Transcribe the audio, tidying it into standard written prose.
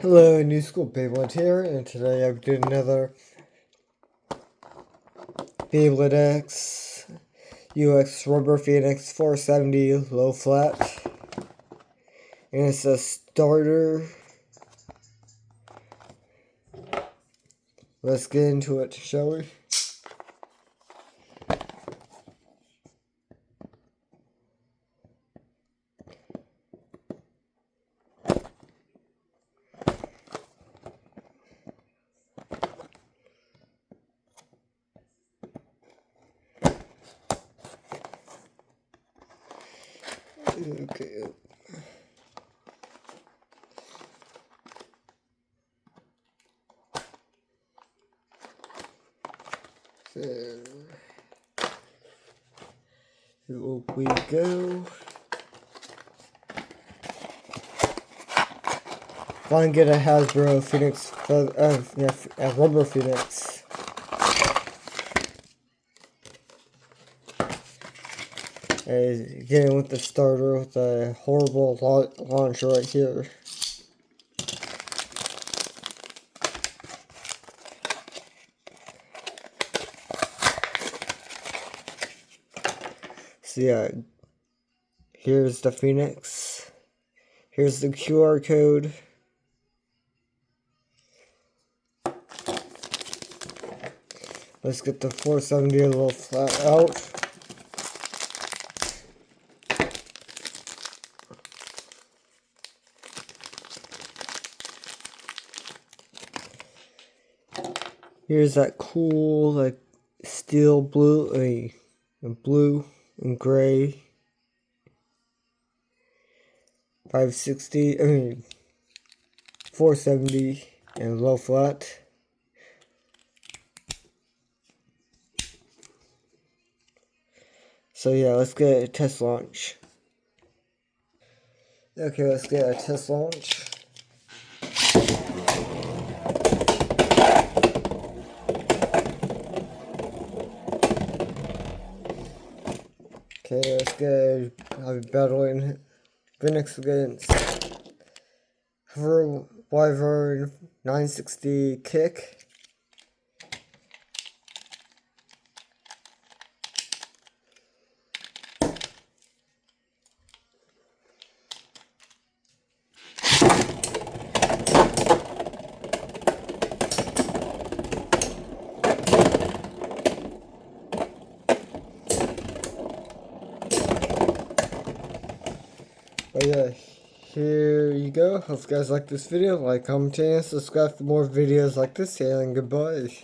Hello, New School Beyblade here, and today I'm doing another Beyblade X UX RudderPhoenix 470 low flat, and it's a starter. Let's get into it, shall we? Okay. So, here we go. Want to get a Hasbro Phoenix, a RudderPhoenix. Getting with the starter with a horrible launcher right here. So yeah, here's the Phoenix. Here's the QR code. Let's get the 470 a little flat out. Here's that cool, like, steel blue, blue and gray 470 and low flat. So yeah, let's get a test launch. Okay, let's get a test launch. Okay, let's get a battling Phoenix against Wyvern 960 kick. But yeah, here you go. Hope you guys like this video. Like, comment, and subscribe for more videos like this. And goodbye.